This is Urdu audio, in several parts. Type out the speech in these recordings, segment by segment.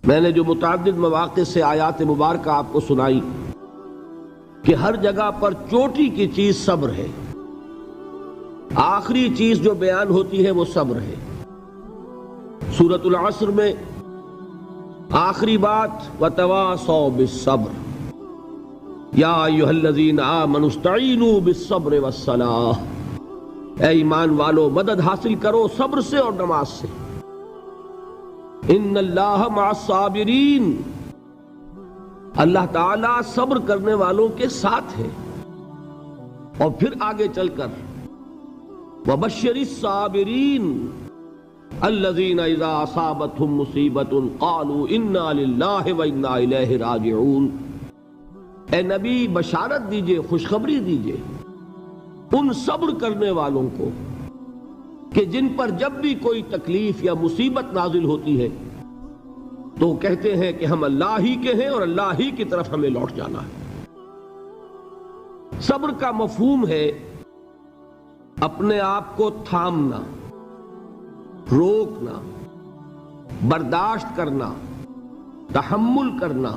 میں نے جو متعدد مواقع سے آیات مبارکہ آپ کو سنائی کہ ہر جگہ پر چوٹی کی چیز صبر ہے، آخری چیز جو بیان ہوتی ہے وہ صبر ہے۔ سورۃ العصر میں آخری بات وَتَوَاصَوْا بِالصَّبْرِ یا ایھا الذین آمنوا استعینوا بالصبر والصلاۃ، اے ایمان والو مدد حاصل کرو صبر سے اور نماز سے۔ ان اللہ مع الصابرین، اللہ تعالیٰ صبر کرنے والوں کے ساتھ ہے۔ اور پھر آگے چل کر وبشر الصابرین الذین اذا اصابتهم مصیبۃ قالوا انا للہ وانا الیہ راجعون، اے نبی بشارت دیجئے، خوشخبری دیجئے ان صبر کرنے والوں کو کہ جن پر جب بھی کوئی تکلیف یا مصیبت نازل ہوتی ہے تو کہتے ہیں کہ ہم اللہ ہی کے ہیں اور اللہ ہی کی طرف ہمیں لوٹ جانا ہے۔ صبر کا مفہوم ہے اپنے آپ کو تھامنا، روکنا، برداشت کرنا، تحمل کرنا،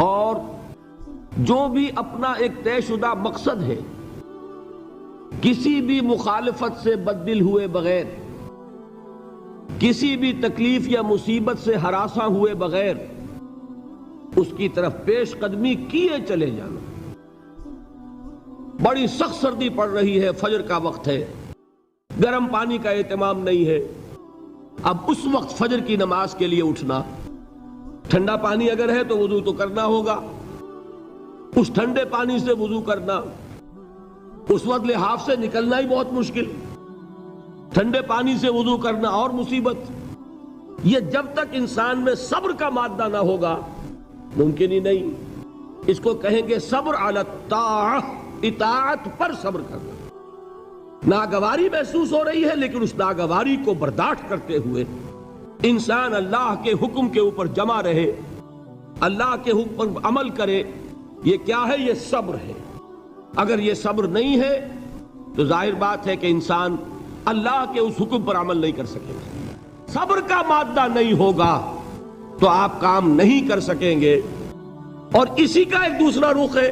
اور جو بھی اپنا ایک طے شدہ مقصد ہے کسی بھی مخالفت سے بددل ہوئے بغیر، کسی بھی تکلیف یا مصیبت سے ہراساں ہوئے بغیر اس کی طرف پیش قدمی کیے چلے جانا۔ بڑی سخت سردی پڑ رہی ہے، فجر کا وقت ہے، گرم پانی کا اہتمام نہیں ہے، اب اس وقت فجر کی نماز کے لیے اٹھنا، ٹھنڈا پانی اگر ہے تو وضو تو کرنا ہوگا، اس ٹھنڈے پانی سے وضو کرنا، اس وقت لحاف سے نکلنا ہی بہت مشکل، ٹھنڈے پانی سے وضو کرنا اور مصیبت۔ یہ جب تک انسان میں صبر کا مادہ نہ ہوگا ممکن ہی نہیں۔ اس کو کہیں گے صبر علی الطاعہ، اطاعت پر صبر کرنا۔ ناگواری محسوس ہو رہی ہے لیکن اس ناگواری کو برداشت کرتے ہوئے انسان اللہ کے حکم کے اوپر جمع رہے، اللہ کے حکم پر عمل کرے۔ یہ کیا ہے؟ یہ صبر ہے۔ اگر یہ صبر نہیں ہے تو ظاہر بات ہے کہ انسان اللہ کے اس حکم پر عمل نہیں کر سکے گا۔ صبر کا مادہ نہیں ہوگا تو آپ کام نہیں کر سکیں گے۔ اور اسی کا ایک دوسرا رخ ہے،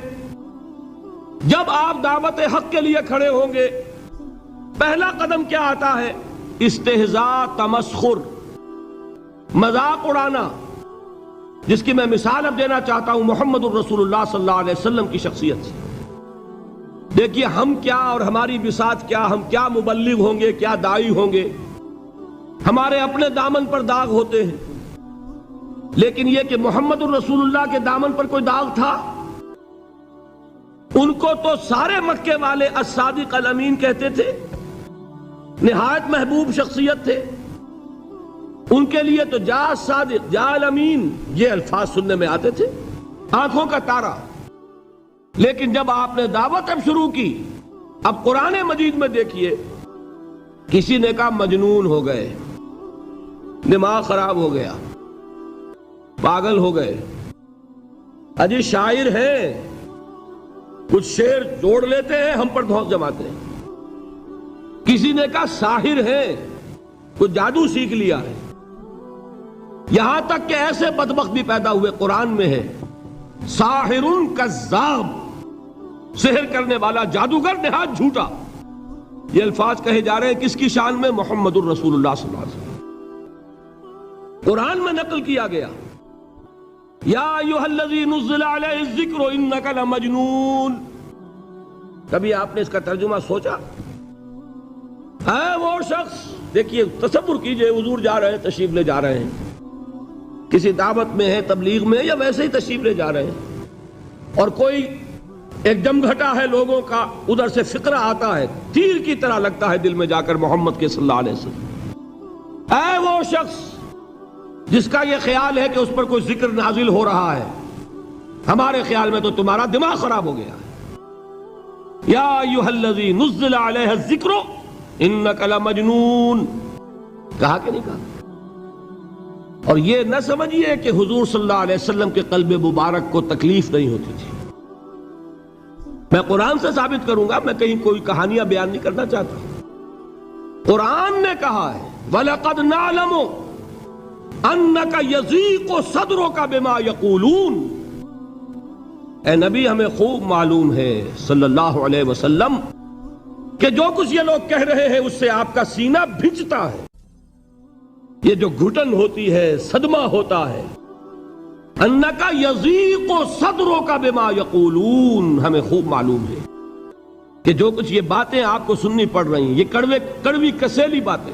جب آپ دعوت حق کے لیے کھڑے ہوں گے پہلا قدم کیا آتا ہے؟ استہزاء، تمسخر، مذاق اڑانا، جس کی میں مثال اب دینا چاہتا ہوں محمد الرسول اللہ صلی اللہ علیہ وسلم کی شخصیت سے۔ دیکھیے ہم کیا اور ہماری بساط کیا، ہم کیا مبلغ ہوں گے، کیا داعی ہوں گے، ہمارے اپنے دامن پر داغ ہوتے ہیں، لیکن یہ کہ محمد الرسول اللہ کے دامن پر کوئی داغ تھا؟ ان کو تو سارے مکے والے الصادق الامین کہتے تھے، نہایت محبوب شخصیت تھے، ان کے لیے تو جا صادق جا الامین یہ الفاظ سننے میں آتے تھے، آنکھوں کا تارا۔ لیکن جب آپ نے دعوت اب شروع کی، اب قرآن مجید میں دیکھیے کسی نے کہا مجنون ہو گئے، دماغ خراب ہو گیا، پاگل ہو گئے، اجی شاعر ہیں، کچھ شعر جوڑ لیتے ہیں ہم پر دھوس جماتے ہیں۔ کسی نے کہا ساحر ہے، کچھ جادو سیکھ لیا ہے، یہاں تک کہ ایسے بدبخت بھی پیدا ہوئے، قرآن میں ہے ساحر کذاب، سحر کرنے والا جادوگر نہایت جھوٹا۔ یہ الفاظ کہے جا رہے ہیں کس کی شان میں؟ محمد الرسول اللہ صلی اللہ علیہ وسلم۔ قرآن میں نقل کیا گیا یا ایھا الذی نزل علیہ الذکر انک لمجنون۔ کبھی آپ نے اس کا ترجمہ سوچا؟ ہے وہ شخص، دیکھیے تصور کیجئے حضور جا رہے ہیں، تشریف لے جا رہے ہیں، کسی دعوت میں ہے، تبلیغ میں، یا ویسے ہی تشریف لے جا رہے ہیں، اور کوئی ایک جمگھٹا ہے لوگوں کا، ادھر سے فقرہ آتا ہے، تیر کی طرح لگتا ہے دل میں جا کر محمد کے صلی اللہ علیہ وسلم۔ اے وہ شخص جس کا یہ خیال ہے کہ اس پر کوئی ذکر نازل ہو رہا ہے، ہمارے خیال میں تو تمہارا دماغ خراب ہو گیا ہے۔ یا ایھا الذی نزل علیہ الذکر انک لمجنون، کہا کہ نہیں کہا؟ اور یہ نہ سمجھیے کہ حضور صلی اللہ علیہ وسلم کے قلب مبارک کو تکلیف نہیں ہوتی تھی۔ میں قرآن سے ثابت کروں گا، میں کہیں کوئی کہانیاں بیان نہیں کرنا چاہتا۔ قرآن نے کہا ہے وَلَقَدْ نَعْلَمُ انک یضیق صدرک بما یقولون، اے نبی ہمیں خوب معلوم ہے صلی اللہ علیہ وسلم کہ جو کچھ یہ لوگ کہہ رہے ہیں اس سے آپ کا سینہ بھجتا ہے، یہ جو گھٹن ہوتی ہے، صدمہ ہوتا ہے۔ انک یضیق صدرک بما یقولون، ہمیں خوب معلوم ہے کہ جو کچھ یہ باتیں آپ کو سننی پڑ رہی ہیں، یہ کڑوی کسیلی باتیں،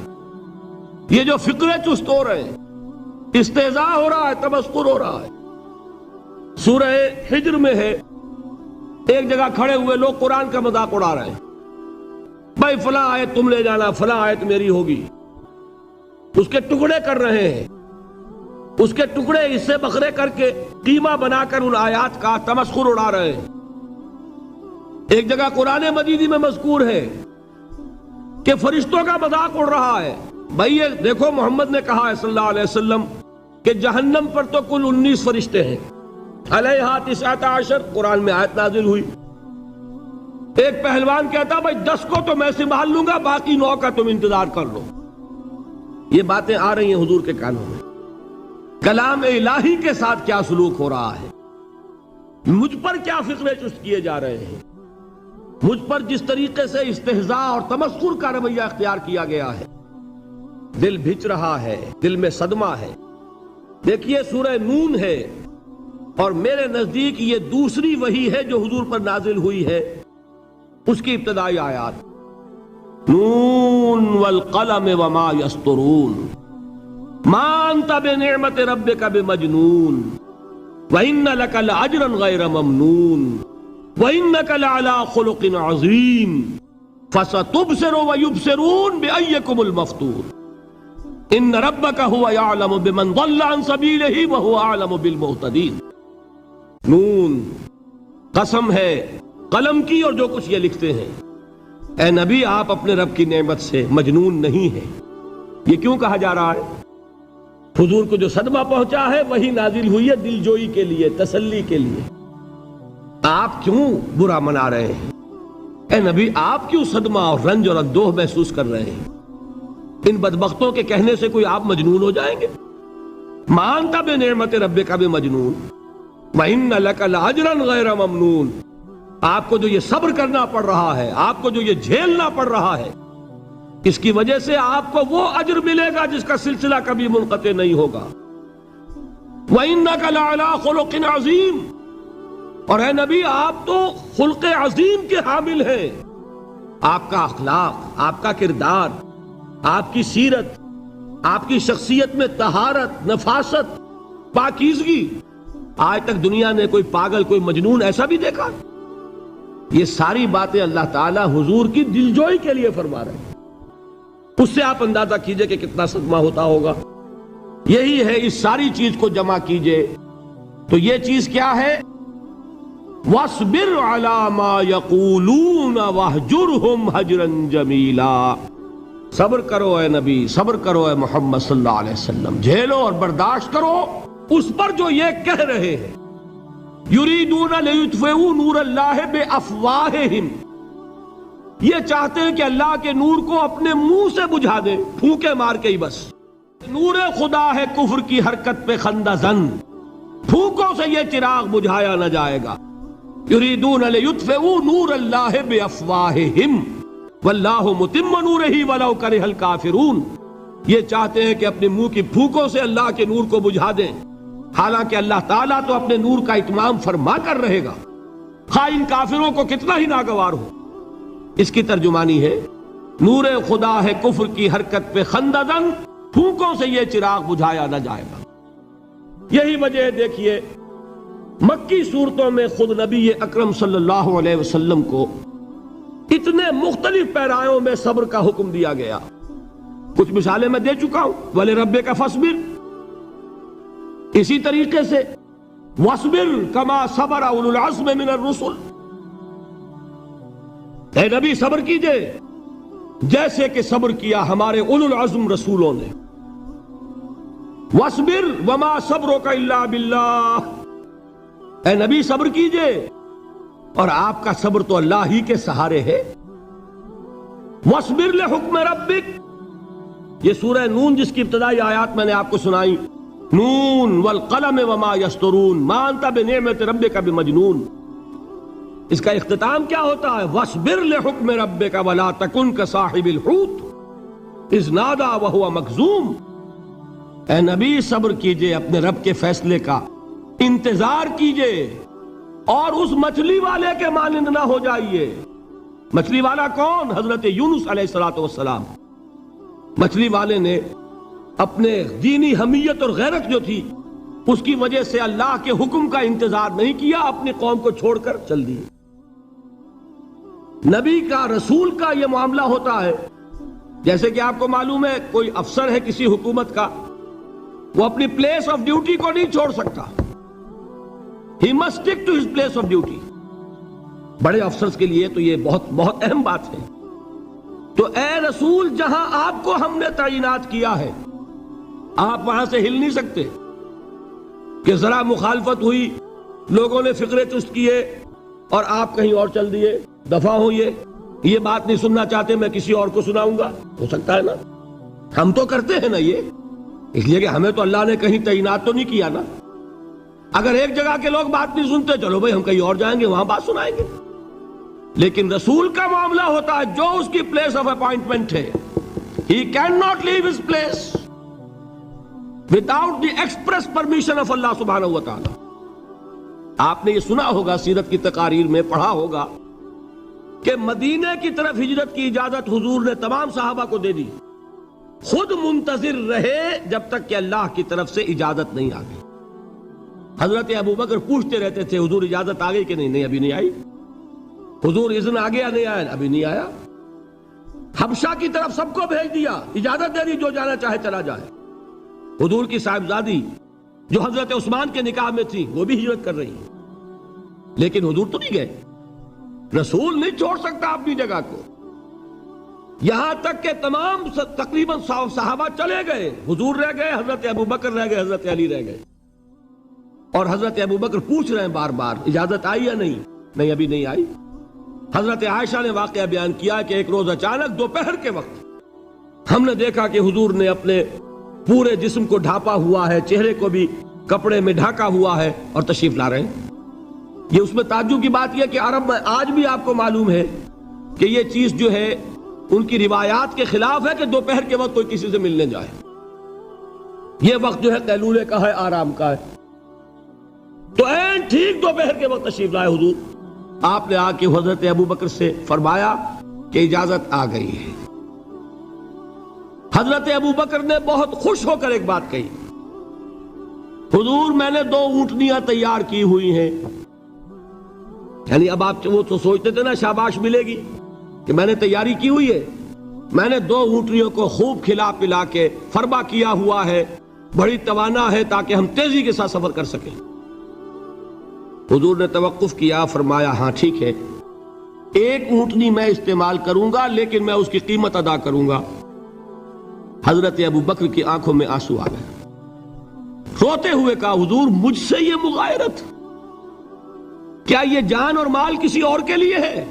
یہ جو فقرے چست ہو رہے ہیں، استہزاء ہو رہا ہے، تمسخر ہو رہا ہے۔ سورہ ہجر میں ہے، ایک جگہ کھڑے ہوئے لوگ قرآن کا مذاق اڑا رہے ہیں، بھائی فلاں آیت تم لے جانا، فلاں آیت میری ہوگی، اس کے ٹکڑے کر رہے ہیں، اس کے ٹکڑے حصے بکھرے کر کے قیمہ بنا کر ان آیات کا تمسخر اڑا رہے ہیں۔ ایک جگہ قرآن مجید میں مذکور ہے کہ فرشتوں کا مذاق اڑ رہا ہے، بھائی یہ دیکھو محمد نے کہا ہے صلی اللہ علیہ وسلم کہ جہنم پر تو کل 19 فرشتے ہیں، علیہا 19 قرآن میں آیت نازل ہوئی۔ ایک پہلوان کہتا بھائی 10 کو تو میں سنبھال لوں گا، باقی 9 کا تم انتظار کر لو۔ یہ باتیں آ رہی ہیں حضور کے کانوں میں، کلام الہی کے ساتھ کیا سلوک ہو رہا ہے، مجھ پر کیا فقرے چست کیے جا رہے ہیں، مجھ پر جس طریقے سے استہزاء اور تمسخر کا رویہ اختیار کیا گیا ہے، دل بھج رہا ہے، دل میں صدمہ ہے۔ دیکھیے سورہ نون ہے، اور میرے نزدیک یہ دوسری وحی ہے جو حضور پر نازل ہوئی ہے، اس کی ابتدائی آیات، نون والقلم وما یسطرون ما انت بنعمت ربک بمجنون وان لک لاجرا غیر ممنون وانک لعلی خلق عظیم فستبصر ویبصرون بأیکم المفتون ان ربک هو یعلم بمن ضل عن سبیلہ وهو اعلم بالمہتدین۔ نون، قسم ہے قلم کی اور جو کچھ یہ لکھتے ہیں۔ اے نبی آپ اپنے رب کی نعمت سے مجنون نہیں ہیں۔ یہ کیوں کہا جا رہا ہے؟ حضور کو جو صدمہ پہنچا ہے وہی نازل ہوئی ہے دل جوئی کے لیے، تسلی کے لیے۔ آپ کیوں برا منا رہے ہیں؟ اے نبی آپ کیوں صدمہ اور رنج اور اندوہ محسوس کر رہے ہیں؟ ان بدبختوں کے کہنے سے کوئی آپ مجنون ہو جائیں گے؟ ما انت بنعمت ربک بمجنون وَإِنَّ لَكَ لَأَجْرًا غَيْرَ مَمْنُونَ، آپ کو جو یہ صبر کرنا پڑ رہا ہے، آپ کو جو یہ جھیلنا پڑ رہا ہے، اس کی وجہ سے آپ کو وہ اجر ملے گا جس کا سلسلہ کبھی منقطع نہیں ہوگا۔ وَإِنَّكَ لَعَلَىٰ خُلُقٍ عَظِيمٍ، اور اے نبی آپ تو خلق عظیم کے حامل ہیں۔ آپ کا اخلاق، آپ کا کردار، آپ کی سیرت، آپ کی شخصیت میں طہارت، نفاست، پاکیزگی، آج تک دنیا نے کوئی پاگل، کوئی مجنون ایسا بھی دیکھا؟ یہ ساری باتیں اللہ تعالیٰ حضور کی دلجوئی کے لیے فرما رہے ہیں۔ اس سے آپ اندازہ کیجئے کہ کتنا صدمہ ہوتا ہوگا۔ یہی ہے، اس ساری چیز کو جمع کیجئے تو یہ چیز کیا ہے؟ وَاصْبِرْ عَلَىٰ مَا يَقُولُونَ وَاهْجُرْهُمْ هَجْرًا جَمِيلًا، صبر کرو اے نبی، صبر کرو اے محمد صلی اللہ علیہ وسلم، جھیلو اور برداشت کرو اس پر جو یہ کہہ رہے ہیں۔ یریدون لیطفئوا نور اللہ بافواہہم، یہ چاہتے ہیں کہ اللہ کے نور کو اپنے منہ سے بجھا دیں، پھونکے مار کے ہی بس۔ نور خدا ہے کفر کی حرکت پہ خندہ زن، پھونکوں سے یہ چراغ بجھایا نہ جائے گا۔ یریدون لیطفئوا نور اللہ بافواہہم واللہ متم نورہ ولو کرہ الکافرون، یہ چاہتے ہیں کہ اپنے منہ کی پھونکوں سے اللہ کے نور کو بجھا دیں، حالانکہ اللہ تعالیٰ تو اپنے نور کا اتمام فرما کر رہے گا، خواہ ان کافروں کو کتنا ہی ناگوار ہو۔ اس کی ترجمانی ہے نور خدا ہے کفر کی حرکت پہ خندہ زن، پھونکوں سے یہ چراغ بجھایا نہ جائے گا۔ یہی وجہ ہے، دیکھیے مکی صورتوں میں خود نبی اکرم صلی اللہ علیہ وسلم کو اتنے مختلف پیرایوں میں صبر کا حکم دیا گیا۔ کچھ مثالیں میں دے چکا ہوں، وَلِرَبِّكَ فَاصْبِرْ، اسی طریقے سے وَاصْبِرْ كَمَا صَبَرَ أُولُو الْعَزْمِ مِنَ الرُّسُلِ، اے نبی صبر کیجئے جیسے کہ صبر کیا ہمارے اولو العزم رسولوں نے۔ وَاصْبِرْ وَمَا صَبْرُكَ إِلَّا بِاللَّهِ، اے نبی صبر کیجئے اور آپ کا صبر تو اللہ ہی کے سہارے ہے۔ وَاصْبِرْ لِحُکْمِ رَبِّكَ، یہ سورہ نون جس کی ابتدائی آیات میں نے آپ کو سنائی، نون والقلم وما یسطرون ما انت بنعمت ربک بمجنون. اس کا اختتام کیا ہوتا ہے؟ وَاصْبِرْ لِحُکْمِ رَبِّكَ وَلَا تَكُنْ كَصَاحِبِ الْحُوتِ اِذْ نَادَىٰ وَهُوَ مَكْظُومٌ. اے نبی صبر کیجئے اپنے رب کے فیصلے کا، انتظار کیجئے اور اس مچھلی والے کے مانند نہ ہو جائیے. مچھلی والا کون؟ حضرت یونس علیہ السلام. مچھلی والے نے اپنے دینی حمیت اور غیرت جو تھی اس کی وجہ سے اللہ کے حکم کا انتظار نہیں کیا، اپنی قوم کو چھوڑ کر چل دیے. نبی کا، رسول کا یہ معاملہ ہوتا ہے جیسے کہ آپ کو معلوم ہے کوئی افسر ہے کسی حکومت کا، وہ اپنی پلیس آف ڈیوٹی کو نہیں چھوڑ سکتا. He must stick to his place of duty. بڑے افسرز کے لیے تو یہ بہت بہت اہم بات ہے. تو اے رسول، جہاں آپ کو ہم نے تعینات کیا ہے آپ وہاں سے ہل نہیں سکتے کہ ذرا مخالفت ہوئی، لوگوں نے فقرے چست کیے اور آپ کہیں اور چل دیے. دفع ہوئیے، یہ بات نہیں سننا چاہتے، میں کسی اور کو سناؤں گا. ہو سکتا ہے نا؟ ہم تو کرتے ہیں نا یہ، اس لیے کہ ہمیں تو اللہ نے کہیں تعینات تو نہیں کیا نا. اگر ایک جگہ کے لوگ بات نہیں سنتے، چلو بھائی ہم کہیں اور جائیں گے، وہاں بات سنائیں گے. لیکن رسول کا معاملہ ہوتا ہے جو اس کی پلیس آف اپوائنٹمنٹ ہے، he cannot leave his place without the express permission of اللہ سبحانہ و تعالی. آپ نے یہ سنا ہوگا، سیرت کی تقاریر میں پڑھا ہوگا کہ مدینے کی طرف ہجرت کی اجازت حضور نے تمام صحابہ کو دے دی. خود منتظر رہے جب تک کہ اللہ کی طرف سے اجازت نہیں آ گئی. حضرت ابوبکر پوچھتے رہتے تھے حضور اجازت آ گئی کہ نہیں؟ نہیں ابھی نہیں آئی. حضور اذن آ گیا؟ نہیں آیا. ابھی نہیں آیا. حبشہ کی طرف سب کو بھیج دیا، اجازت دے دی جو جانا چاہے چلا جائے. حضور کی صاحبزادی جو حضرت عثمان کے نکاح میں تھی وہ بھی ہجرت کر رہی ہیں، لیکن حضور تو نہیں گئے. رسول نہیں چھوڑ سکتا اپنی جگہ کو. یہاں تک کہ تمام تقریباً صحابہ چلے گئے، حضور رہ گئے، حضرت ابوبکر رہ گئے، حضرت علی رہ گئے. اور حضرت ابوبکر پوچھ رہے ہیں بار بار اجازت آئی یا نہیں؟ نہیں ابھی نہیں آئی. حضرت عائشہ نے واقعہ بیان کیا کہ ایک روز اچانک دوپہر کے وقت ہم نے دیکھا کہ حضور نے اپنے پورے جسم کو ڈھانپا ہوا ہے، چہرے کو بھی کپڑے میں ڈھانکا ہوا ہے اور تشریف لا رہے ہیں. یہ اس میں تعجب کی بات یہ کہ عرب میں آج بھی آپ کو معلوم ہے کہ یہ چیز جو ہے ان کی روایات کے خلاف ہے کہ دوپہر کے وقت کوئی کسی سے ملنے جائے. یہ وقت جو ہے قیلولے کا ہے، آرام کا ہے. تو این ٹھیک دوپہر کے وقت تشریف لائے حضور. آپ نے آ کے حضرت ابوبکر سے فرمایا کہ اجازت آ گئی ہے. حضرت ابوبکر نے بہت خوش ہو کر ایک بات کہی، حضور میں نے 2 اونٹنیاں تیار کی ہوئی ہیں. یعنی اب آپ وہ تو سوچتے تھے نا شاباش ملے گی کہ میں نے تیاری کی ہوئی ہے. میں نے 2 اونٹنیوں کو خوب کھلا پلا کے فربا کیا ہوا ہے، بڑی توانا ہے تاکہ ہم تیزی کے ساتھ سفر کر سکیں. حضور نے توقف کیا، فرمایا ہاں ٹھیک ہے، 1 اونٹنی میں استعمال کروں گا لیکن میں اس کی قیمت ادا کروں گا. حضرت ابوبکر کی آنکھوں میں آنسو آ گئے. روتے ہوئے کہا حضور مجھ سے یہ مغایرت، کیا یہ جان اور مال کسی اور کے لیے ہے؟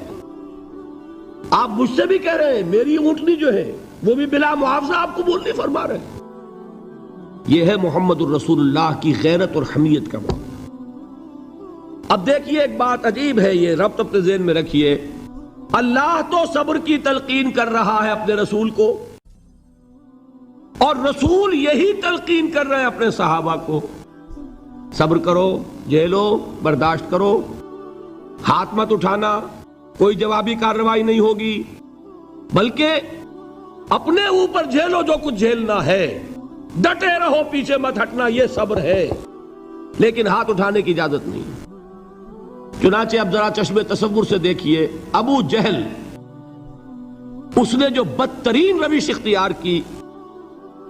آپ مجھ سے بھی کہہ رہے ہیں میری اونٹنی جو ہے وہ بھی بلا معاوضہ آپ قبول نہیں فرما رہے. یہ ہے محمد الرسول اللہ کی غیرت اور حمیت کا معاملہ. اب دیکھیے ایک بات عجیب ہے، یہ ربط اپنے ذہن میں رکھیے. اللہ تو صبر کی تلقین کر رہا ہے اپنے رسول کو، اور رسول یہی تلقین کر رہے ہیں اپنے صحابہ کو. صبر کرو، جھیلو، برداشت کرو، ہاتھ مت اٹھانا، کوئی جوابی کارروائی نہیں ہوگی، بلکہ اپنے اوپر جھیلو جو کچھ جھیلنا ہے، ڈٹے رہو، پیچھے مت ہٹنا، یہ صبر ہے. لیکن ہاتھ اٹھانے کی اجازت نہیں. چنانچہ اب ذرا چشم تصور سے دیکھیے، ابو جہل اس نے جو بدترین روش اختیار کی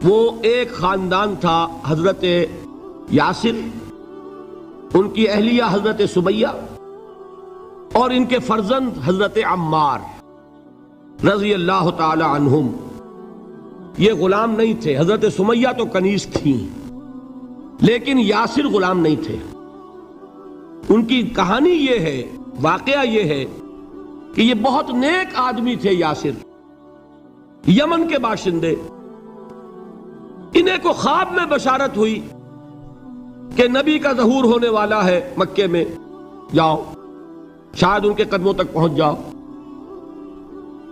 وہ ایک خاندان تھا، حضرت یاسر، ان کی اہلیہ حضرت سمیہ اور ان کے فرزند حضرت عمار رضی اللہ تعالی عنہم. یہ غلام نہیں تھے. حضرت سمیہ تو کنیز تھیں لیکن یاسر غلام نہیں تھے. ان کی کہانی یہ ہے، واقعہ یہ ہے کہ یہ بہت نیک آدمی تھے. یاسر یمن کے باشندے. انہیں کو خواب میں بشارت ہوئی کہ نبی کا ظہور ہونے والا ہے مکے میں، جاؤ شاید ان کے قدموں تک پہنچ جاؤ۔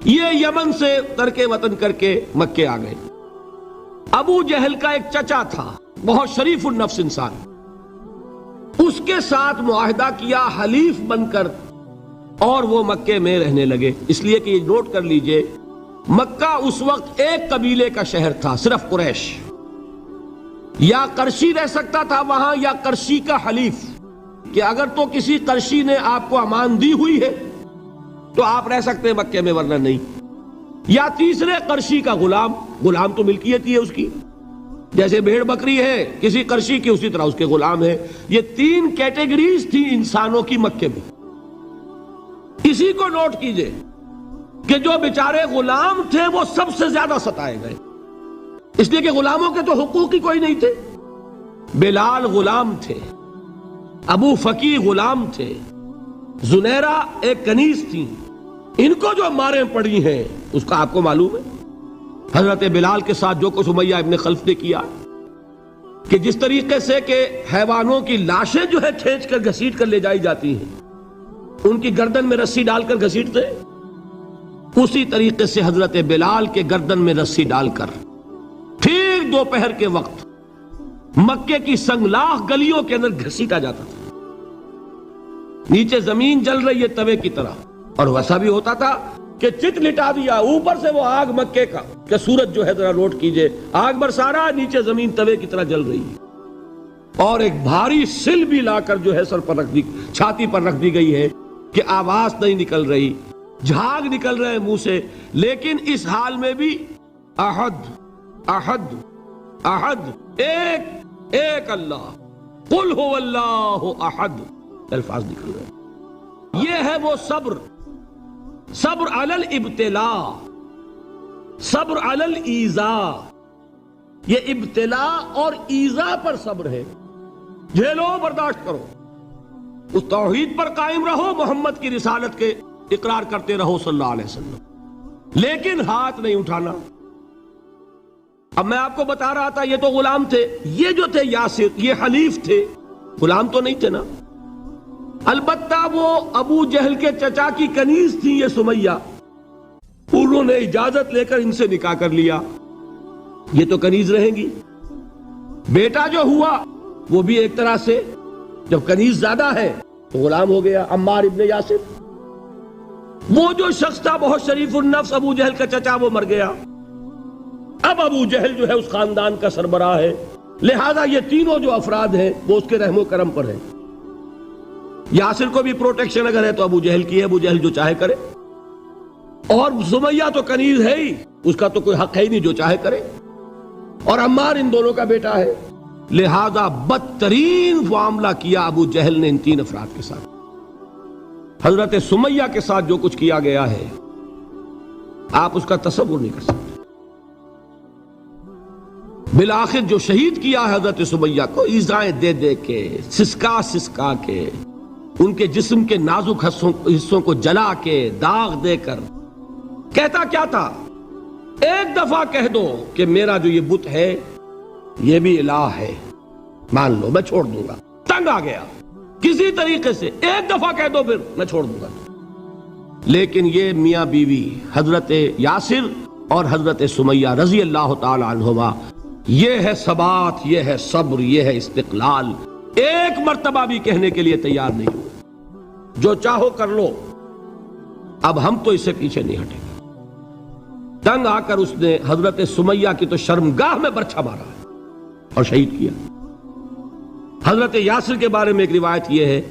یہ یمن سے ترک وطن کر کے مکے آ گئے۔ ابو جہل کا ایک چچا تھا، بہت شریف النفس انسان، اس کے ساتھ معاہدہ کیا حلیف بن کر، اور وہ مکے میں رہنے لگے۔ اس لیے کہ یہ نوٹ کر لیجئے، مکہ اس وقت ایک قبیلے کا شہر تھا، صرف قریش۔ یا قرشی رہ سکتا تھا وہاں، یا قرشی کا حلیف، کہ اگر تو کسی قرشی نے آپ کو امان دی ہوئی ہے تو آپ رہ سکتے ہیں مکے میں، ورنہ نہیں۔ یا تیسرے قرشی کا غلام، غلام تو ملکیت ہی ہے اس کی، جیسے بھیڑ بکری ہے کسی قرشی کی، اسی طرح اس کے غلام ہے۔ یہ تین کیٹیگریز تھی انسانوں کی مکے میں۔ اسی کو نوٹ کیجئے کہ جو بیچارے غلام تھے وہ سب سے زیادہ ستائے گئے، اس لیے کہ غلاموں کے تو حقوق ہی کوئی نہیں تھے۔ بلال غلام تھے، ابو فقی غلام تھے، زنیرہ ایک کنیز تھی، ان کو جو ماریں پڑی ہیں اس کا آپ کو معلوم ہے۔ حضرت بلال کے ساتھ جو کچھ امیہ ابن خلف نے کیا، کہ جس طریقے سے کہ حیوانوں کی لاشیں جو ہے کھینچ کر گھسیٹ کر لے جائی جاتی ہیں، ان کی گردن میں رسی ڈال کر گھسیٹتے، اسی طریقے سے حضرت بلال کے گردن میں رسی ڈال کر ٹھیک دوپہر کے وقت مکے کی سنگلاخ گلیوں کے اندر گھسیٹا جاتا تھا۔ نیچے زمین جل رہی ہے توے کی طرح، اور ویسا بھی ہوتا تھا کہ چت لٹا دیا، اوپر سے وہ آگ مکے کا، کہ سورج جو ہے ذرا نوٹ کیجئے، آگ برسا رہا، نیچے زمین توے کی طرح جل رہی ہے، اور ایک بھاری سل بھی لا کر جو ہے سر پر رکھ دی، چھاتی پر رکھ دی گئی ہے کہ آواز نہیں نکل رہی، جھاگ نکل رہے منہ سے، لیکن اس حال میں بھی احد احد احد، ایک ایک اللہ، قل هو اللہ احد، الفاظ نکل رہے۔ یہ ہے وہ صبر، صبر علی الابتلاء، صبر علی الایذاء۔ یہ ابتلاء اور ایذاء پر صبر ہے، جھیلو برداشت کرو، اس توحید پر قائم رہو، محمد کی رسالت کے اقرار کرتے رہو صلی اللہ علیہ وسلم، لیکن ہاتھ نہیں اٹھانا۔ اب میں آپ کو بتا رہا تھا یہ تو غلام تھے، یہ جو تھے یاسر، یہ حلیف تھے، غلام تو نہیں تھے نا۔ البتہ وہ ابو جہل کے چچا کی کنیز تھی یہ سمیہ، انہوں نے اجازت لے کر ان سے نکاح کر لیا، یہ تو کنیز رہیں گی۔ بیٹا جو ہوا وہ بھی ایک طرح سے، جب کنیز زیادہ ہے تو غلام ہو گیا، عمار ابن یاسر۔ وہ جو شخص تھا بہت شریف النفس ابو جہل کا چچا، وہ مر گیا۔ اب ابو جہل جو ہے اس خاندان کا سربراہ ہے، لہذا یہ تینوں جو افراد ہیں وہ اس کے رحم و کرم پر ہیں۔ یاسر کو بھی پروٹیکشن اگر ہے تو ابو جہل کی ہے، ابو جہل جو چاہے کرے، اور سمیہ تو کنیز ہے ہی، اس کا تو کوئی حق ہے ہی نہیں، جو چاہے کرے، اور عمار ان دونوں کا بیٹا ہے، لہذا بدترین معاملہ کیا ابو جہل نے ان تین افراد کے ساتھ۔ حضرت سمیہ کے ساتھ جو کچھ کیا گیا ہے آپ اس کا تصور نہیں کر سکتے۔ بالآخر جو شہید کیا ہے حضرت سمیہ کو، ایذائیں دے دے کے، سسکا سسکا کے، ان کے جسم کے نازک حصوں کو جلا کے، داغ دے کر، کہتا کیا تھا، ایک دفعہ کہہ دو کہ میرا جو یہ بت ہے یہ بھی الہ ہے، مان لو میں چھوڑ دوں گا۔ تنگ آ گیا، کسی طریقے سے ایک دفعہ کہہ دو پھر میں چھوڑ دوں گا۔ لیکن یہ میاں بیوی حضرت یاسر اور حضرت سمیہ رضی اللہ تعالی عنہما، یہ ہے ثبات، یہ ہے صبر، یہ ہے استقلال، ایک مرتبہ بھی کہنے کے لیے تیار نہیں ہوئے، جو چاہو کر لو، اب ہم تو اس سے پیچھے نہیں ہٹیں گے۔ تنگ آ کر اس نے حضرت سمیہ کی تو شرمگاہ میں برچھا مارا اور شہید کیا۔ حضرت یاسر کے بارے میں ایک روایت یہ ہے،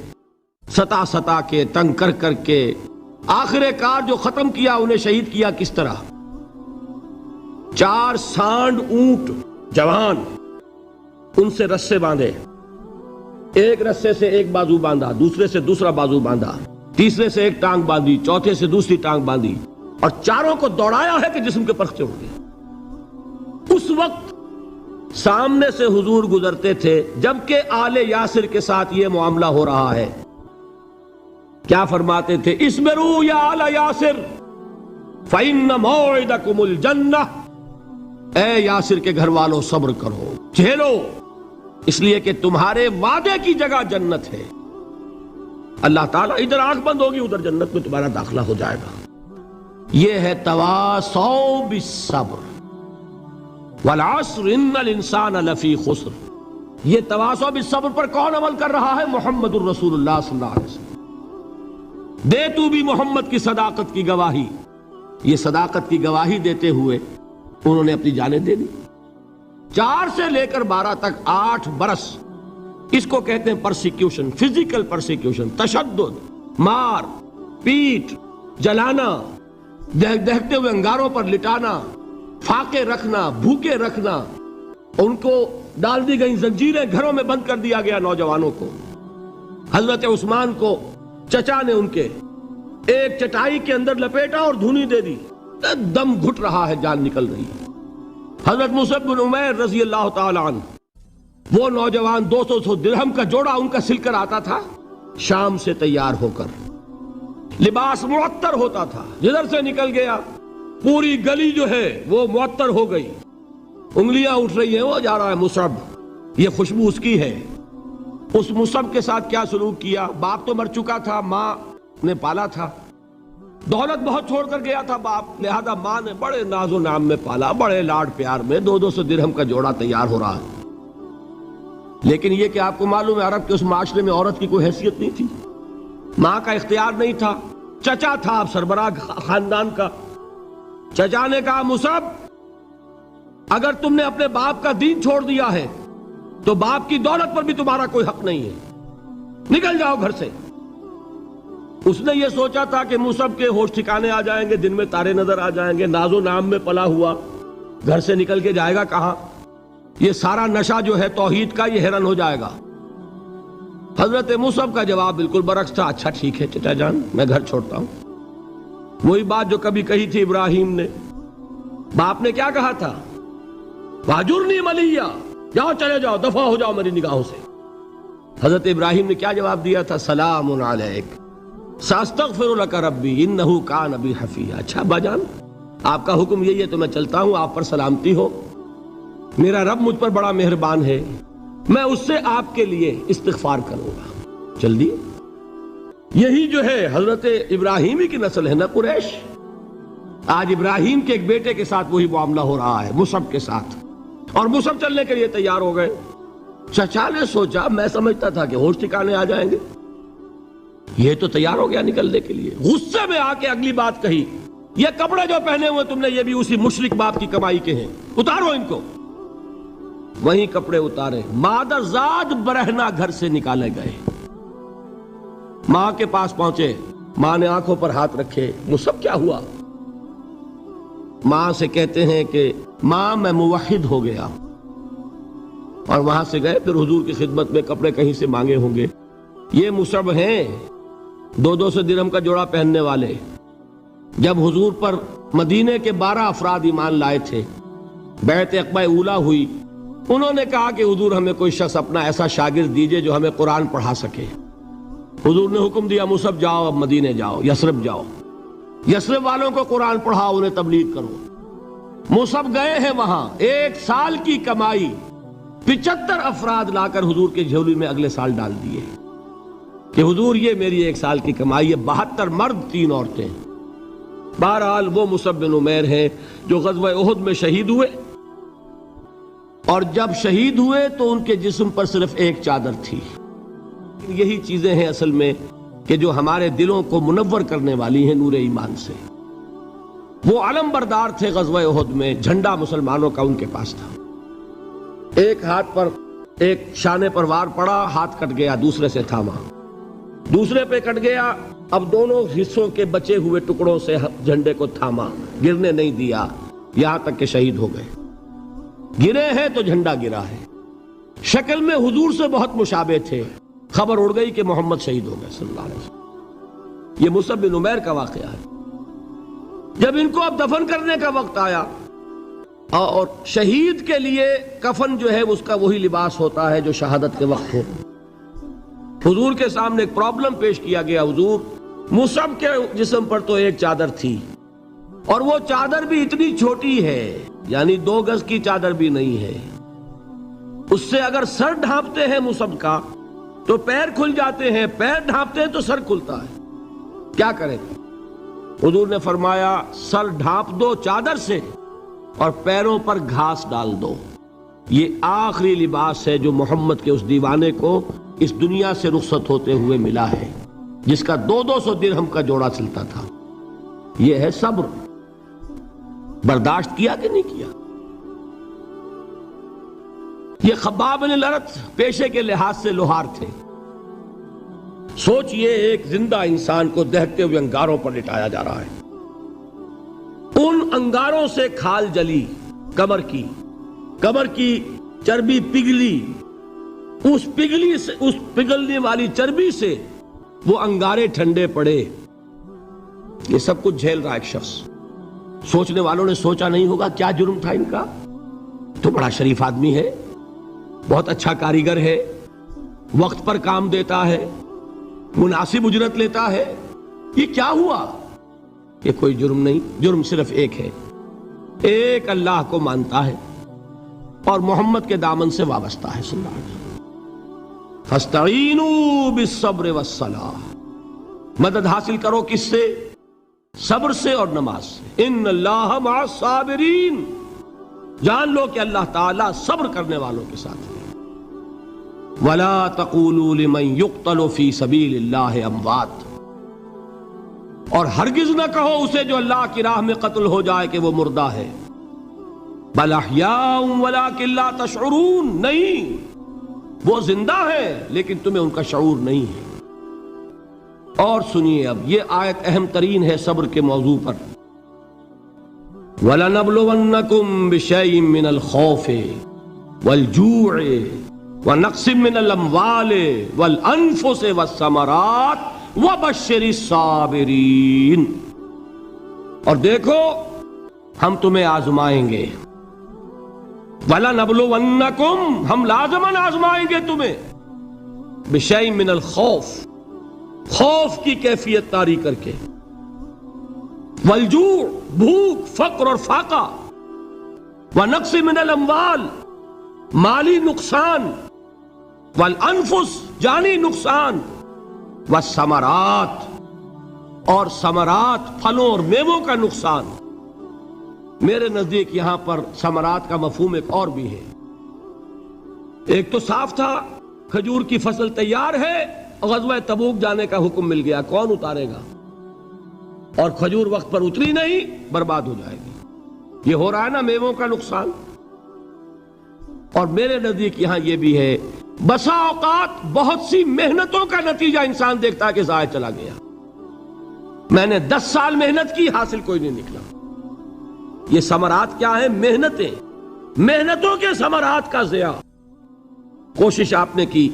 ستا ستا کے، تنگ کر کر کے، آخر کار جو ختم کیا، انہیں شہید کیا کس طرح، 4 سانڈ اونٹ جوان، ان سے رسے باندھے، ایک رسے سے ایک بازو باندھا، دوسرے سے دوسرا بازو باندھا، تیسرے سے ایک ٹانگ باندھی، چوتھے سے دوسری ٹانگ باندھی، اور چاروں کو دوڑایا ہے کہ جسم کے پرخچے اڑ گئے۔ اس وقت سامنے سے حضور گزرتے تھے جبکہ آل یاسر کے ساتھ یہ معاملہ ہو رہا ہے، کیا فرماتے تھے، اسبروا یا آل یاسر فإن موعدکم الجنہ، اے یاسر کے گھر والوں صبر کرو، جھیلو، اس لیے کہ تمہارے وعدے کی جگہ جنت ہے. اللہ تعالیٰ ادھر آنکھ بند ہوگی ادھر جنت میں تمہارا داخلہ ہو جائے گا. یہ ہے تواصوا بالصبر والعصر ان الانسان لفی خسر. یہ تواصوا بالصبر پر کون عمل کر رہا ہے؟ محمد الرسول اللہ صلی اللہ علیہ وسلم. دے تو بھی محمد کی صداقت کی گواہی. یہ صداقت کی گواہی دیتے ہوئے انہوں نے اپنی جانیں دے دی. 4 سے لے کر 12 تک 8 برس اس کو کہتے ہیں پرسیکیوشن، فزیکل پرسیکیوشن، تشدد، مار پیٹ، جلانا، دہکتے ہوئے انگاروں پر لٹانا، فاقے رکھنا، بھوکے رکھنا. ان کو ڈال دی گئی زنجیریں، گھروں میں بند کر دیا گیا نوجوانوں کو. حضرت عثمان کو چچا نے ان کے ایک چٹائی کے اندر لپیٹا اور دھونی دے دی. دم گھٹ رہا ہے، جان نکل رہی ہے. حضرت مصعب بن عمیر رضی اللہ تعالی عنہ، وہ نوجوان 200 درہم کا جوڑا ان کا سل کر آتا تھا شام سے تیار ہو کر. لباس معطر ہوتا تھا، جدھر سے نکل گیا پوری گلی جو ہے وہ معطر ہو گئی. انگلیاں اٹھ رہی ہیں، وہ جا رہا ہے مصعب، یہ خوشبو اس کی ہے. اس مصعب کے ساتھ کیا سلوک کیا؟ باپ تو مر چکا تھا، ماں نے پالا تھا، دولت بہت چھوڑ کر گیا تھا باپ، لہذا ماں نے بڑے ناز و نام میں پالا، بڑے لاڈ پیار میں. 200 درہم کا جوڑا تیار ہو رہا ہے. لیکن یہ کہ آپ کو معلوم ہے عرب کے اس معاشرے میں عورت کی کوئی حیثیت نہیں تھی، ماں کا اختیار نہیں تھا. چچا تھا اب سربراہ خاندان کا. چچا نے کہا مصعب اگر تم نے اپنے باپ کا دین چھوڑ دیا ہے تو باپ کی دولت پر بھی تمہارا کوئی حق نہیں ہے، نکل جاؤ گھر سے. اس نے یہ سوچا تھا کہ مصعب کے ہوش ٹھکانے آ جائیں گے، دن میں تارے نظر آ جائیں گے، ناز و نام میں پلا ہوا گھر سے نکل کے جائے گا کہاں؟ یہ سارا نشہ جو ہے توحید کا یہ حیران ہو جائے گا. حضرت مصعب کا جواب بالکل برعکس تھا. اچھا ٹھیک ہے چچا جان، میں گھر چھوڑتا ہوں. وہی بات جو کبھی کہی تھی ابراہیم نے. باپ نے کیا کہا تھا؟ واجرنی ملیہ، جاؤ چلے جاؤ، دفع ہو جاؤ میری نگاہوں سے. حضرت ابراہیم نے کیا جواب دیا تھا؟ سلام علیک ساستغفر لک ربی انہ کان بی حفیہ. اچھا ابا جان، آپ کا حکم یہی ہے تو میں چلتا ہوں، آپ پر سلامتی ہو. میرا رب مجھ پر بڑا مہربان ہے، میں اس سے آپ کے لیے استغفار کروں گا. چل دی. یہی جو ہے حضرت ابراہیمی کی نسل ہے نا قریش. آج ابراہیم کے ایک بیٹے کے ساتھ وہی معاملہ ہو رہا ہے مصعب کے ساتھ، اور مصعب چلنے کے لیے تیار ہو گئے. چچا نے سوچا، میں سمجھتا تھا کہ ہوش ٹھکانے آ جائیں گے، یہ تو تیار ہو گیا نکلنے کے لیے. غصے میں آ کے اگلی بات کہی، یہ کپڑے جو پہنے ہوئے تم نے یہ بھی اسی مشرک باپ کی کمائی کے ہیں، اتارو ان کو. وہیں کپڑے اتارے، مادر زاد برہنہ گھر سے نکالے گئے. ماں کے پاس پہنچے، ماں نے آنکھوں پر ہاتھ رکھے. مصعب کیا ہوا؟ ماں سے کہتے ہیں کہ ماں میں موحد ہو گیا. اور وہاں سے گئے، پھر حضور کی خدمت میں کپڑے کہیں سے مانگے ہوں گے. یہ مصعب ہیں 200 درہم کا جوڑا پہننے والے. جب حضور پر مدینے کے 12 افراد ایمان لائے تھے، بیعت عقبہ اولیٰ ہوئی، انہوں نے کہا کہ حضور ہمیں کوئی شخص اپنا ایسا شاگرد دیجئے جو ہمیں قرآن پڑھا سکے. حضور نے حکم دیا مصعب جاؤ، اب مدینے جاؤ، یثرب جاؤ، یثرب والوں کو قرآن پڑھاؤ، انہیں تبلیغ کرو. مصعب گئے ہیں وہاں، 1 سال کی کمائی 75 افراد لا کر حضور کے جھولی میں اگلے سال ڈال دیے کہ حضور یہ میری 1 سال کی کمائی ہے. 72 مرد 3 عورتیں. بہرحال وہ مصعب بن عمیر ہیں جو غزوہ احد میں شہید ہوئے، اور جب شہید ہوئے تو ان کے جسم پر صرف ایک چادر تھی. یہی چیزیں ہیں اصل میں کہ جو ہمارے دلوں کو منور کرنے والی ہیں نور ایمان سے. وہ علم بردار تھے غزوہ احد میں، جھنڈا مسلمانوں کا ان کے پاس تھا. ایک ہاتھ پر ایک شانے پر وار پڑا، ہاتھ کٹ گیا، دوسرے سے تھاما، دوسرے پہ کٹ گیا، اب دونوں حصوں کے بچے ہوئے ٹکڑوں سے جھنڈے کو تھاما، گرنے نہیں دیا، یہاں تک کہ شہید ہو گئے. گرے ہیں تو جھنڈا گرا ہے. شکل میں حضور سے بہت مشابہ تھے. خبر اڑ گئی کہ محمد شہید ہو گئے صلی اللہ علیہ وسلم. یہ مصعب بن عمیر کا واقعہ ہے. جب ان کو اب دفن کرنے کا وقت آیا، اور شہید کے لیے کفن جو ہے اس کا وہی لباس ہوتا ہے جو شہادت کے وقت ہو، حضور کے سامنے ایک پرابلم پیش کیا گیا. حضور، مصعب کے جسم پر تو ایک چادر تھی، اور وہ چادر بھی اتنی چھوٹی ہے، یعنی 2 گز کی چادر بھی نہیں ہے. اس سے اگر سر ڈھانپتے ہیں مصحف کا تو پیر کھل جاتے ہیں، پیر ڈھانپتے ہیں تو سر کھلتا ہے، کیا کریں؟ حضور نے فرمایا سر ڈھانپ دو چادر سے اور پیروں پر گھاس ڈال دو۔ یہ آخری لباس ہے جو محمد کے اس دیوانے کو اس دنیا سے رخصت ہوتے ہوئے ملا ہے، جس کا 200 درہم کا جوڑا چلتا تھا۔ یہ ہے صبر۔ برداشت کیا کہ نہیں کیا؟ یہ خباب بن الارت پیشے کے لحاظ سے لوہار تھے۔ سوچئے ایک زندہ انسان کو دہتے ہوئے انگاروں پر لٹایا جا رہا ہے، ان انگاروں سے کھال جلی، کمر کی چربی پگھلی، اس پگھلنے والی چربی سے وہ انگارے ٹھنڈے پڑے۔ یہ سب کچھ جھیل رہا ایک شخص۔ سوچنے والوں نے سوچا نہیں ہوگا کیا جرم تھا ان کا، تو بڑا شریف آدمی ہے، بہت اچھا کاریگر ہے، وقت پر کام دیتا ہے، مناسب اجرت لیتا ہے، یہ کیا ہوا؟ یہ کوئی جرم نہیں، جرم صرف ایک ہے، ایک اللہ کو مانتا ہے اور محمد کے دامن سے وابستہ ہے صلی اللہ علیہ وسلم۔ فاستعینوا بالصبر والصلاۃ، مدد حاصل کرو کس سے؟ صبر سے اور نماز سے۔ ان اللہ مع الصابرین، جان لو کہ اللہ تعالیٰ صبر کرنے والوں کے ساتھ ہے۔ وَلَا تَقُولُوا لِمَنْ يُقْتَلُ فِي سَبِيلِ اللَّهِ أَمْوَاتٌ، اور ہرگز نہ کہو اسے جو اللہ کی راہ میں قتل ہو جائے کہ وہ مردہ ہے۔ بَلْ أَحْيَاءٌ وَلَكِنْ لَا تَشْعُرُونَ، نہیں، وہ زندہ ہے لیکن تمہیں ان کا شعور نہیں ہے۔ اور سنیے اب یہ آیت اہم ترین ہے صبر کے موضوع پر۔ وَلَنَبْلُوَنَّكُمْ بِشَيْءٍ مِّنَ الْخَوْفِ وَالْجُوعِ وَنَقْصٍ مِّنَ الْأَمْوَالِ وَالْأَنفُسِ وَالثَّمَرَاتِ وَبَشِّرِ الصَّابِرِينَ، اور دیکھو ہم تمہیں آزمائیں گے۔ وَلَنَبْلُوَنَّكُمْ، ہم لازماً آزمائیں گے تمہیں، بِشَيْءٍ مِّنَ الْخَوْفِ، خوف کی کیفیت طاری کر کے، والجوع، بھوک، فقر اور فاقہ، ونقص من الاموال، مالی نقصان، والانفس، جانی نقصان، والثمرات، اور ثمرات، پھلوں اور میووں کا نقصان۔ میرے نزدیک یہاں پر ثمرات کا مفہوم ایک اور بھی ہے۔ ایک تو صاف تھا کھجور کی فصل تیار ہے، غزوہ تبوک جانے کا حکم مل گیا، کون اتارے گا؟ اور کھجور وقت پر اتری نہیں، برباد ہو جائے گی۔ یہ ہو رہا ہے نا میووں کا نقصان۔ اور میرے نزدیک یہاں یہ بھی ہے، بسا اوقات بہت سی محنتوں کا نتیجہ انسان دیکھتا ہے کہ ضائع چلا گیا، میں نے 10 سال محنت کی، حاصل کوئی نہیں نکلا۔ یہ ثمرات کیا ہیں؟ محنتیں، محنتوں کے ثمرات کا ضیاع۔ کوشش آپ نے کی،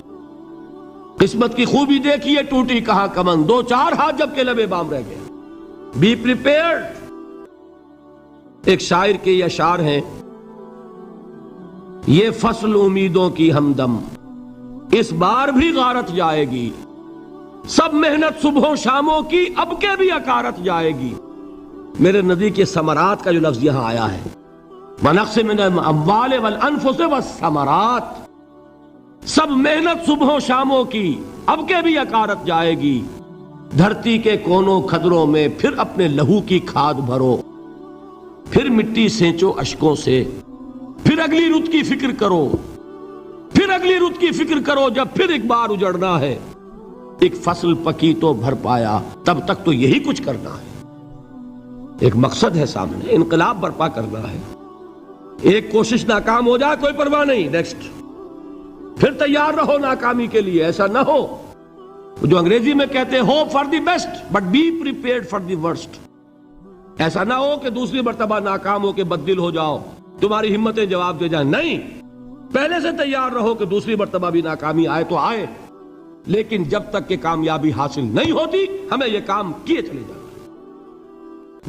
قسمت کی خوبی دیکھیے، ٹوٹی کہاں کمن، 2-4 ہاتھ جب کے لبے بام رہ گئے۔ Be prepared. ایک شاعر کے یہ اشعار ہیں، یہ فصل امیدوں کی ہمدم اس بار بھی غارت جائے گی، سب محنت صبحوں شاموں کی اب کے بھی اکارت جائے گی۔ میرے نزدیک یہ ثمرات کا جو لفظ یہاں آیا ہے، وَنَقْصٍ مِّنَ الْأَمْوَالِ وَالْأَنفُسِ وَالثَّمَرَاتِ، سب محنت صبحوں شاموں کی اب کے بھی اکارت جائے گی۔ دھرتی کے کونوں کھدروں میں پھر اپنے لہو کی کھاد بھرو، پھر مٹی سینچو اشکوں سے، پھر اگلی رت کی فکر کرو، پھر اگلی رت کی فکر کرو، جب پھر ایک بار اجڑنا ہے۔ ایک فصل پکی تو بھر پایا، تب تک تو یہی کچھ کرنا ہے۔ ایک مقصد ہے سامنے، انقلاب برپا کرنا ہے۔ ایک کوشش ناکام ہو جائے کوئی پرواہ نہیں، نیکسٹ، پھر تیار رہو ناکامی کے لیے۔ ایسا نہ ہو جو انگریزی میں کہتے ہیں hope for the best but be prepared for the worst. ایسا نہ ہو کہ دوسری مرتبہ ناکام ہو کے بددل ہو جاؤ، تمہاری ہمتیں جواب دے جائیں، نہیں، پہلے سے تیار رہو کہ دوسری مرتبہ بھی ناکامی آئے تو آئے، لیکن جب تک کہ کامیابی حاصل نہیں ہوتی ہمیں یہ کام کیے چلے جانا۔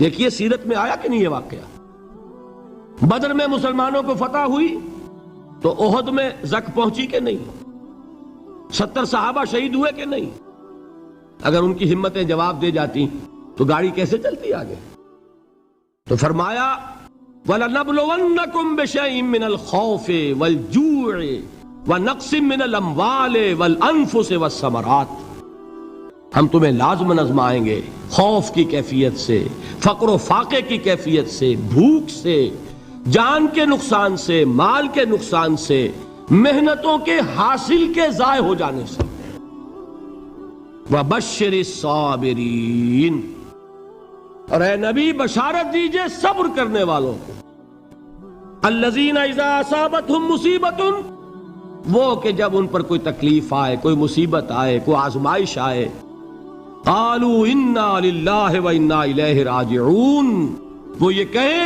دیکھیے سیرت میں آیا کہ نہیں یہ واقعہ؟ بدر میں مسلمانوں کو فتح ہوئی تو احد میں زک پہنچی کہ نہیں؟ 70 صحابہ شہید ہوئے کہ نہیں؟ اگر ان کی ہمتیں جواب دے جاتی تو گاڑی کیسے چلتی آگے؟ تو فرمایا وَلَنَبْلُوَنَّكُمْ بِشَيْءٍ مِّنَ الْخَوْفِ وَالْجُوعِ وَنَقْصٍ مِّنَ الْأَمْوَالِ وَالْأَنفُسِ وَالثَّمَرَاتِ، ہم تمہیں لازماً آزمائیں گے خوف کی کیفیت سے، فقر و فاقے کی کیفیت سے، بھوک سے، جان کے نقصان سے، مال کے نقصان سے، محنتوں کے حاصل کے ضائع ہو جانے سے۔ وَبَشِّرِ الصَّابِرِينَ، اور اے نبی بشارت دیجئے صبر کرنے والوں کو۔ الَّذِينَ إِذَا أَصَابَتْهُمْ مُصِيبَةٌ، وہ کہ جب ان پر کوئی تکلیف آئے، کوئی مصیبت آئے، کوئی آزمائش آئے، قَالُوا إِنَّا لِلَّهِ وَإِنَّا إِلَيْهِ رَاجِعُونَ، وہ یہ کہیں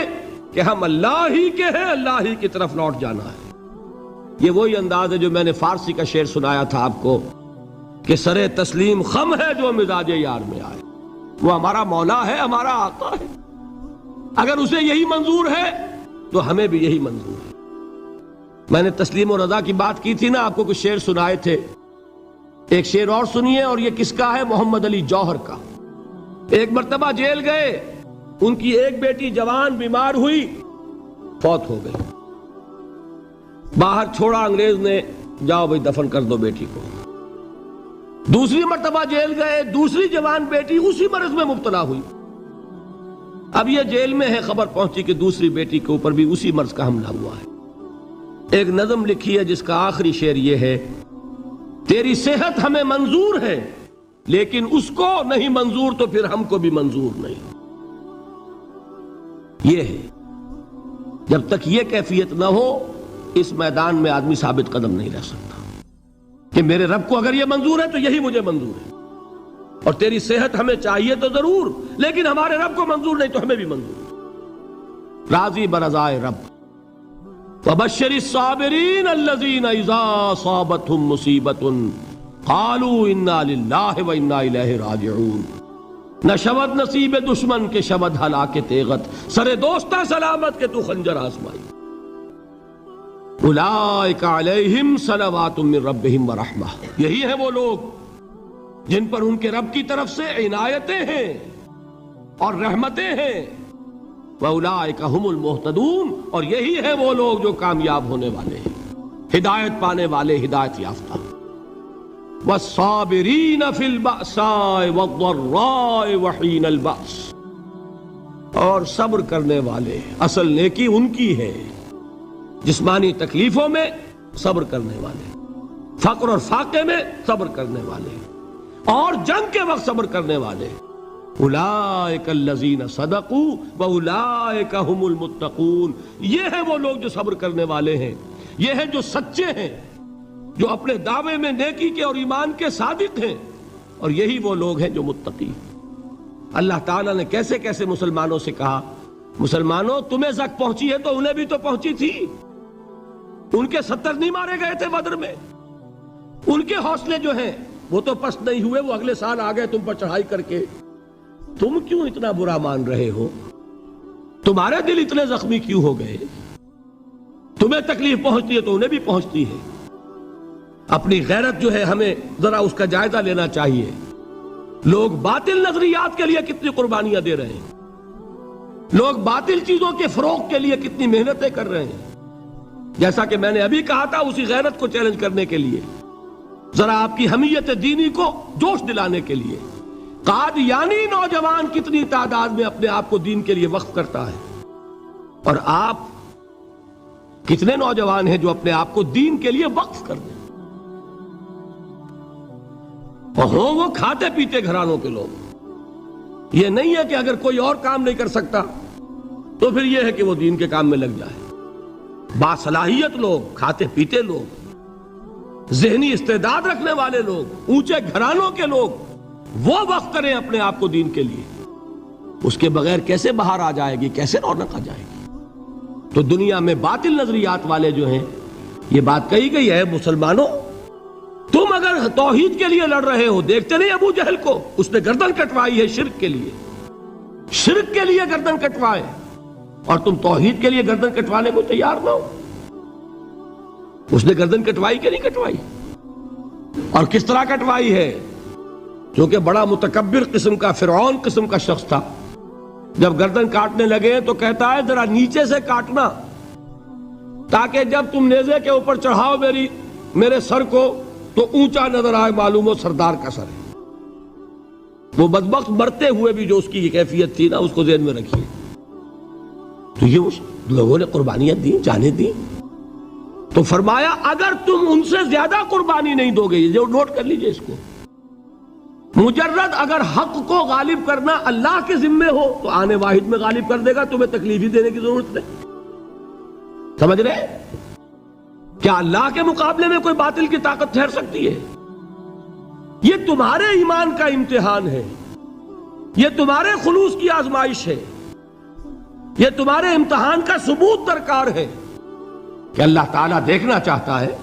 کہ ہم اللہ ہی کے ہیں، اللہ ہی کی طرف لوٹ جانا ہے۔ یہ وہی انداز ہے جو میں نے فارسی کا شعر سنایا تھا آپ کو کہ سرے تسلیم خم ہے جو مزاج یار میں آئے۔ وہ ہمارا مولا ہے، ہمارا آقا ہے، اگر اسے یہی منظور ہے تو ہمیں بھی یہی منظور ہے۔ میں نے تسلیم و رضا کی بات کی تھی نا، آپ کو کچھ شعر سنائے تھے، ایک شعر اور سنیے، اور یہ کس کا ہے؟ محمد علی جوہر کا۔ ایک مرتبہ جیل گئے، ان کی ایک بیٹی جوان بیمار ہوئی، فوت ہو گئی، باہر چھوڑا انگریز نے، جاؤ بھائی دفن کر دو بیٹی کو۔ دوسری مرتبہ جیل گئے، دوسری جوان بیٹی اسی مرض میں مبتلا ہوئی۔ اب یہ جیل میں ہے، خبر پہنچی کہ دوسری بیٹی کے اوپر بھی اسی مرض کا حملہ ہوا ہے۔ ایک نظم لکھی ہے جس کا آخری شعر یہ ہے: تیری صحت ہمیں منظور ہے لیکن اس کو نہیں منظور تو پھر ہم کو بھی منظور نہیں۔ یہ ہے، جب تک یہ کیفیت نہ ہو اس میدان میں آدمی ثابت قدم نہیں رہ سکتا کہ میرے رب کو اگر یہ منظور ہے تو یہی مجھے منظور ہے، اور تیری صحت ہمیں چاہیے تو ضرور، لیکن ہمارے رب کو منظور نہیں تو ہمیں بھی منظور۔ راضی برضائے رب۔ وَبَشِّرِ الصَّابِرِينَ الَّذِينَ إِذَا أَصَابَتْهُمْ مُصِيبَةٌ قَالُوا إِنَّا لِلَّهِ وَإِنَّا إِلَيْهِ رَاجِعُونَ۔ نہ شود نصیب دشمن کے شود ہلاک تیغت، سرے دوستہ سلامت کے تو خنجر آزمائی۔ اولئک علیہم صلوات من ربہم ورحمہ، یہی ہیں وہ لوگ جن پر ان کے رب کی طرف سے عنایتیں ہیں اور رحمتیں ہیں۔ وَأُولَئِكَ هُمُ الْمُهْتَدُونَ، اور یہی ہیں وہ لوگ جو کامیاب ہونے والے ہیں، ہدایت پانے والے، ہدایت یافتہ۔ وَالصَّابِرِينَ فِي الْبَأْسَاءِ وَالضَّرَّاءِ وَحِينَ الْبَأْسِ، اور صبر کرنے والے، اصل نیکی ان کی ہے، جسمانی تکلیفوں میں صبر کرنے والے، فقر اور فاقے میں صبر کرنے والے، اور جنگ کے وقت صبر کرنے والے۔ اولئک الذین صدقوا واولئک هم المتقون، یہ ہیں وہ لوگ جو صبر کرنے والے ہیں، یہ ہیں جو سچے ہیں، جو اپنے دعوے میں نیکی کے اور ایمان کے صادق ہیں، اور یہی وہ لوگ ہیں جو متقی۔ اللہ تعالیٰ نے کیسے کیسے مسلمانوں سے کہا، مسلمانوں تمہیں زک پہنچی ہے تو انہیں بھی تو پہنچی تھی، ان کے 70 نہیں مارے گئے تھے بدر میں، ان کے حوصلے جو ہیں وہ تو پست نہیں ہوئے، وہ اگلے سال آ گئے تم پر چڑھائی کر کے۔ تم کیوں اتنا برا مان رہے ہو؟ تمہارے دل اتنے زخمی کیوں ہو گئے؟ تمہیں تکلیف پہنچتی ہے تو انہیں بھی پہنچتی ہے۔ اپنی غیرت جو ہے ہمیں ذرا اس کا جائزہ لینا چاہیے۔ لوگ باطل نظریات کے لیے کتنی قربانیاں دے رہے ہیں، لوگ باطل چیزوں کے فروغ کے لیے کتنی محنتیں کر رہے ہیں۔ جیسا کہ میں نے ابھی کہا تھا، اسی غیرت کو چیلنج کرنے کے لیے، ذرا آپ کی حمیت دینی کو جوش دلانے کے لیے، قادیانی نوجوان کتنی تعداد میں اپنے آپ کو دین کے لیے وقف کرتا ہے، اور آپ کتنے نوجوان ہیں جو اپنے آپ کو دین کے لیے وقف کر دیں، اور ہوں وہ کھاتے پیتے گھرانوں کے لوگ۔ یہ نہیں ہے کہ اگر کوئی اور کام نہیں کر سکتا تو پھر یہ ہے کہ وہ دین کے کام میں لگ جائے۔ باصلاحیت لوگ، کھاتے پیتے لوگ، ذہنی استعداد رکھنے والے لوگ، اونچے گھرانوں کے لوگ، وہ وقف کریں اپنے آپ کو دین کے لیے۔ اس کے بغیر کیسے باہر آ جائے گی، کیسے رونق آ جائے گی؟ تو دنیا میں باطل نظریات والے جو ہیں، یہ بات کہی گئی ہے، مسلمانوں تم اگر توحید کے لیے لڑ رہے ہو، دیکھتے نہیں ابو جہل کو، اس نے گردن کٹوائی ہے شرک کے لیے، شرک کے لیے گردن کٹوائے، اور تم توحید کے لیے گردن کٹوانے کو تیار نہ ہو۔ اس نے گردن کٹوائی کہ نہیں کٹوائی؟ اور کس طرح کٹوائی ہے؟ چونکہ بڑا متکبر قسم کا، فرعون قسم کا شخص تھا، جب گردن کاٹنے لگے تو کہتا ہے ذرا نیچے سے کاٹنا، تاکہ جب تم نیزے کے اوپر چڑھاؤ میری میرے سر کو تو اونچا نظر آئے معلوم ہو سردار کا سر ہے. وہ بدبخت مرتے ہوئے بھی جو اس کی کیفیت تھی نا اس کو ذہن میں رکھیے. تو یہ اس لوگوں نے قربانیاں دی، جانیں دی. تو فرمایا اگر تم ان سے زیادہ قربانی نہیں دو گے، یہ نوٹ کر لیجئے اس کو، مجرد اگر حق کو غالب کرنا اللہ کے ذمے ہو تو آنے واحد میں غالب کر دے گا، تمہیں تکلیف ہی دینے کی ضرورت نہیں. سمجھ رہے؟ کیا اللہ کے مقابلے میں کوئی باطل کی طاقت ٹھہر سکتی ہے؟ یہ تمہارے ایمان کا امتحان ہے، یہ تمہارے خلوص کی آزمائش ہے، یہ تمہارے امتحان کا ثبوت درکار ہے کہ اللہ تعالیٰ دیکھنا چاہتا ہے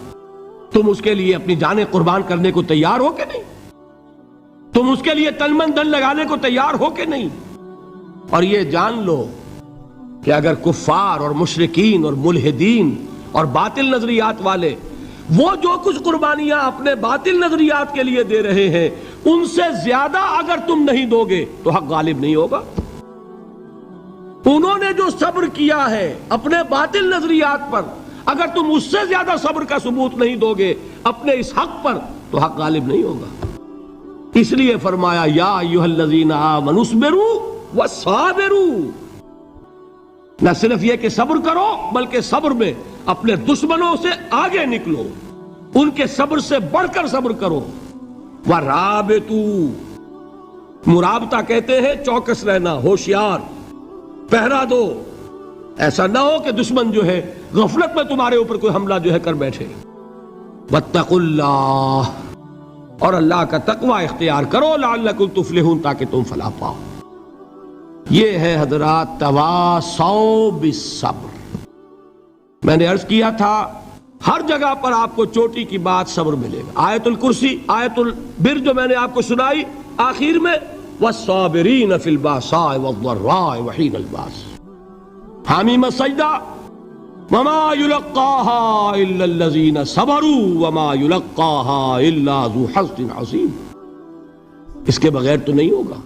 تم اس کے لیے اپنی جانیں قربان کرنے کو تیار ہو کہ نہیں، تم اس کے لیے تن من دھن لگانے کو تیار ہو کہ نہیں. اور یہ جان لو کہ اگر کفار اور مشرکین اور ملحدین اور باطل نظریات والے وہ جو کچھ قربانیاں اپنے باطل نظریات کے لیے دے رہے ہیں ان سے زیادہ اگر تم نہیں دو گے تو حق غالب نہیں ہوگا. انہوں نے جو صبر کیا ہے اپنے باطل نظریات پر، اگر تم اس سے زیادہ صبر کا ثبوت نہیں دو گے اپنے اس حق پر تو حق غالب نہیں ہوگا. اس لیے فرمایا یا ایھا الذین آمنوا اصبروا وصابروا. نہ صرف یہ کہ صبر کرو بلکہ صبر میں اپنے دشمنوں سے آگے نکلو، ان کے صبر سے بڑھ کر صبر کرو. ورابطوا، مرابطہ کہتے ہیں چوکس رہنا، ہوشیار، پہرا دو. ایسا نہ ہو کہ دشمن جو ہے غفلت میں تمہارے اوپر کوئی حملہ جو ہے کر بیٹھے. واتقوا اللہ، اور اللہ کا تقوی اختیار کرو، لعلکم تفلحون، تاکہ تم فلاح پاؤ. یہ ہے حضرات تواصوا بالصبر. میں نے عرض کیا تھا ہر جگہ پر آپ کو چوٹی کی بات صبر ملے گا. آیت الکرسی، آیت البر جو میں نے آپ کو سنائی آخر میں والصابرین فی الباساء والضراء وحین الباس. حامیم السجدہ وما یلقاها الا الذین صبروا وما یلقاها الا ذو حظ عظیم. اس کے بغیر تو نہیں ہوگا.